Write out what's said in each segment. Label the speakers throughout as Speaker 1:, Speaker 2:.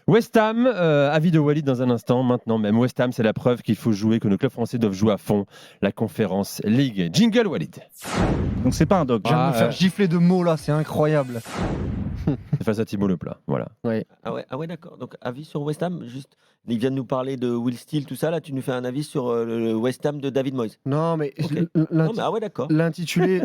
Speaker 1: West Ham, avis de Walid dans un instant, maintenant même. West Ham, c'est la preuve qu'il faut jouer, que nos clubs français doivent jouer à fond la Conference League. Jingle Walid.
Speaker 2: Donc c'est pas un dog.
Speaker 3: Je viens de me faire gifler de mots là, c'est incroyable.
Speaker 1: C'est face à Thibaut Leplat, voilà.
Speaker 4: Ah ouais, d'accord. Donc avis sur West Ham, juste. Il vient de nous parler de Will Steele, tout ça. Là, tu nous fais un avis sur le West Ham de David Moyes.
Speaker 3: Non, mais
Speaker 4: Ok. Non, mais ah ouais, d'accord.
Speaker 3: l'intitulé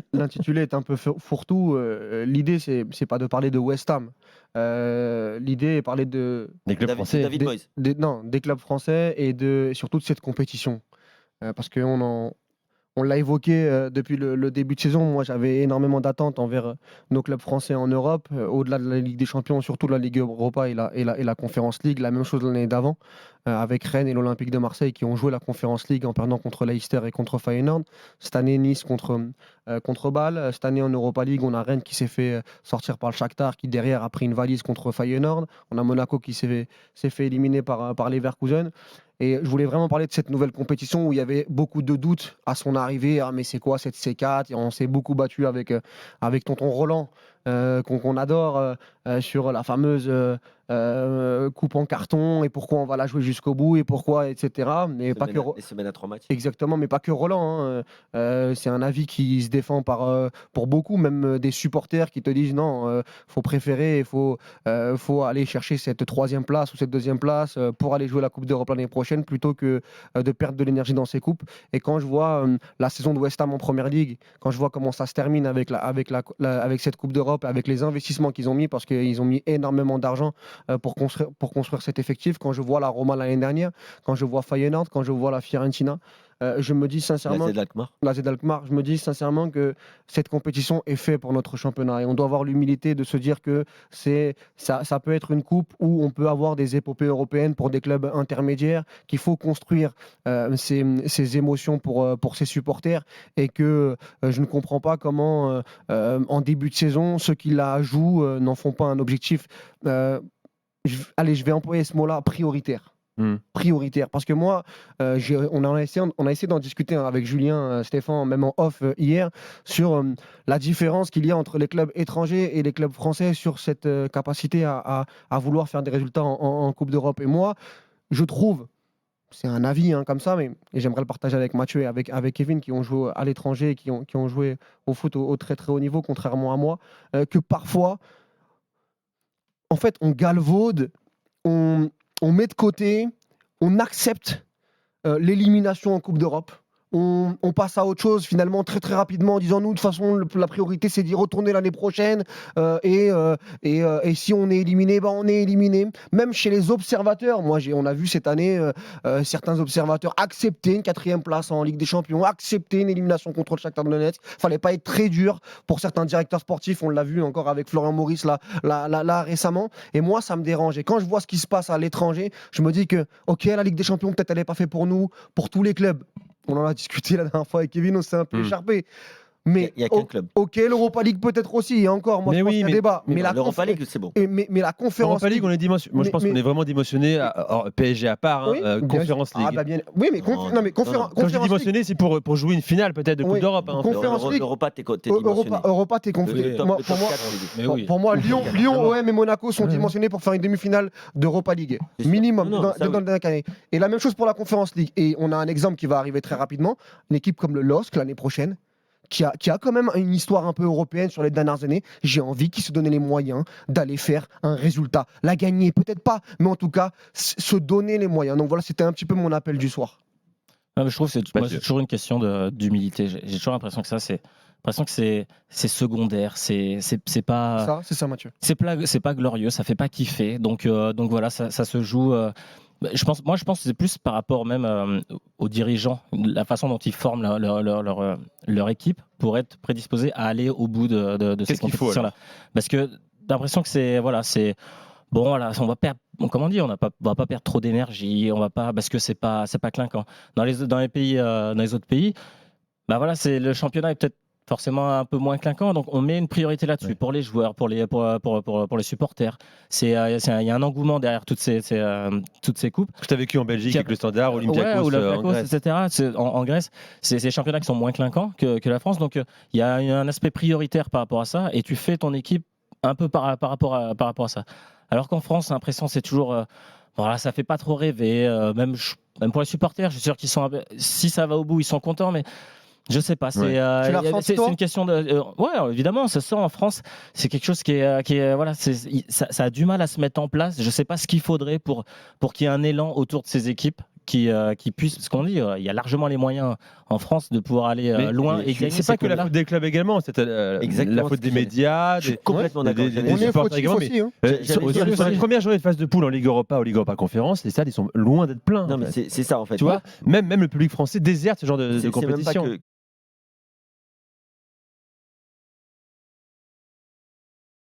Speaker 3: est un peu fourre-tout. L'idée, c'est pas de parler de West Ham. L'idée est de parler de
Speaker 1: Des clubs français.
Speaker 4: David Moyes.
Speaker 3: des clubs français et surtout de cette compétition. Parce on l'a évoqué depuis le début de saison. Moi, j'avais énormément d'attentes envers nos clubs français en Europe, au-delà de la Ligue des Champions, surtout de la Ligue Europa et la Conference League. La même chose l'année d'avant, avec Rennes et l'Olympique de Marseille qui ont joué la Conference League en perdant contre Leicester et contre Feyenoord. Cette année, Nice contre Bâle. Cette année, en Europa League, on a Rennes qui s'est fait sortir par le Shakhtar, qui derrière a pris une valise contre Feyenoord. On a Monaco qui s'est fait éliminer par Leverkusen. Et je voulais vraiment parler de cette nouvelle compétition où il y avait beaucoup de doutes à son arrivée. Ah, mais c'est quoi cette C4? Et on s'est beaucoup battu avec tonton Roland, qu'on adore, sur la fameuse coupe en carton et pourquoi on va la jouer jusqu'au bout et pourquoi, etc. Mais pas que
Speaker 4: Les semaines à 3 matchs.
Speaker 3: Exactement, mais pas que Roland, hein. C'est un avis qui se défend pour beaucoup, même des supporters qui te disent non, faut préférer, il faut aller chercher cette 3e place ou cette 2e place pour aller jouer la Coupe d'Europe l'année prochaine plutôt que de perdre de l'énergie dans ces coupes. Et quand je vois la saison de West Ham en Première Ligue, quand je vois comment ça se termine avec cette Coupe d'Europe, avec les investissements qu'ils ont mis, parce qu'ils ont mis énormément d'argent pour construire cet effectif, quand je vois la Roma l'année dernière, quand je vois Feyenoord, quand je vois la Fiorentina, je me dis sincèrement, la Z Alkmaar, je me dis sincèrement que cette compétition est faite pour notre championnat et on doit avoir l'humilité de se dire que ça peut être une coupe où on peut avoir des épopées européennes pour des clubs intermédiaires, qu'il faut construire ces émotions pour ses supporters et que je ne comprends pas comment en début de saison ceux qui la jouent n'en font pas un objectif. Je vais employer ce mot-là, prioritaire. Prioritaire, parce que moi on a essayé d'en discuter avec Julien, Stéphane, même en off hier, sur la différence qu'il y a entre les clubs étrangers et les clubs français sur cette capacité à vouloir faire des résultats en Coupe d'Europe. Et moi, je trouve, c'est un avis comme ça, mais et j'aimerais le partager avec Mathieu et avec Kevin qui ont joué à l'étranger et qui ont joué au foot au très très haut niveau, contrairement à moi, que parfois en fait on galvaude, on met de côté, on accepte l'élimination en Coupe d'Europe. On passe à autre chose finalement très très rapidement en disant nous de toute façon la priorité c'est d'y retourner l'année prochaine et si on est éliminé, on est éliminé. Même chez les observateurs, on a vu cette année certains observateurs accepter une 4e place en Ligue des Champions, accepter une élimination contre le Shakhtar Donetsk. Fallait pas être très dur pour certains directeurs sportifs, on l'a vu encore avec Florian Maurice là récemment. Et moi ça me dérange. Et quand je vois ce qui se passe à l'étranger, je me dis que ok, la Ligue des Champions peut-être elle n'est pas faite pour nous, pour tous les clubs. On en a discuté la dernière fois avec Kevin, on s'est un peu écharpé. Mais
Speaker 4: il y a qu'un club.
Speaker 3: Ok, l'Europa League peut-être aussi, et encore, moi je pense qu'il y a un débat.
Speaker 4: Mais l'Europa League, c'est bon.
Speaker 3: Mais la Conférence
Speaker 1: Europa League, on est dimensionné. Moi, je pense qu'on est vraiment dimensionné. PSG à part, Conférence League.
Speaker 3: Oui, mais Conférence
Speaker 1: Quand je dis dimensionné, c'est pour jouer une finale peut-être de Coupe d'Europe.
Speaker 3: Conférence League.
Speaker 4: Europa, t'es dimensionné.
Speaker 3: Europa, t'es conféré. Pour moi, Lyon, OM et Monaco sont dimensionnés pour faire une demi-finale d'Europa League. Minimum, dans la dernière année. Et la même chose pour la Conférence League. Et on a un exemple qui va arriver très rapidement. Une équipe comme le LOSC l'année prochaine, qui a quand même une histoire un peu européenne sur les dernières années. J'ai envie qu'ils se donnent les moyens d'aller faire un résultat. La gagner, peut-être pas, mais en tout cas, se donner les moyens. Donc voilà, c'était un petit peu mon appel du soir.
Speaker 2: Non, mais je trouve que c'est toujours une question d'humilité. J'ai toujours l'impression que c'est secondaire. C'est pas.
Speaker 3: C'est ça, Mathieu.
Speaker 2: C'est pas glorieux, ça fait pas kiffer. Donc voilà, ça se joue. Je pense que c'est plus par rapport même aux dirigeants, la façon dont ils forment leur équipe pour être prédisposés à aller au bout de ces compétitions-là. Parce que j'ai l'impression que c'est bon, voilà, on va perdre. Comme on dit, on va pas perdre trop d'énergie, on va pas parce que c'est pas clinquant. Dans les autres pays, voilà, c'est le championnat est peut-être forcément un peu moins clinquant, donc on met une priorité là-dessus pour les joueurs, pour les supporters. Il y a un engouement derrière toutes ces coupes.
Speaker 1: Que tu as vécu en Belgique avec le Standard, Olympiakos,
Speaker 2: en Grèce, etc. En Grèce, c'est des championnats qui sont moins clinquants que la France, donc il y a un aspect prioritaire par rapport à ça, et tu fais ton équipe un peu par rapport à ça. Alors qu'en France, j'ai l'impression que c'est toujours. Voilà, ça fait pas trop rêver. Même pour les supporters, je suis sûr qu'ils sont. Si ça va au bout, ils sont contents, mais. Je sais pas,
Speaker 3: Tu l'as ressenti,
Speaker 2: c'est
Speaker 3: toi
Speaker 2: une question de. Ouais, évidemment, ça sent en France. C'est quelque chose qui est voilà, ça a du mal à se mettre en place. Je sais pas ce qu'il faudrait pour qu'il y ait un élan autour de ces équipes qui puissent. Parce qu'on dit, il y a largement les moyens en France de pouvoir aller loin et gagner.
Speaker 1: C'est pas que la faute des clubs également, c'est la faute des médias,
Speaker 4: Je suis complètement d'accord.
Speaker 3: On est fautif aussi. Hein.
Speaker 1: Sur les premières journées de phase de poule en Ligue Europa ou Ligue Europa Conférence, les stades ils sont loin d'être pleins.
Speaker 4: Non, mais c'est ça en fait.
Speaker 1: Tu vois, même le public français déserte ce genre de
Speaker 4: C'est même pas
Speaker 1: compétition.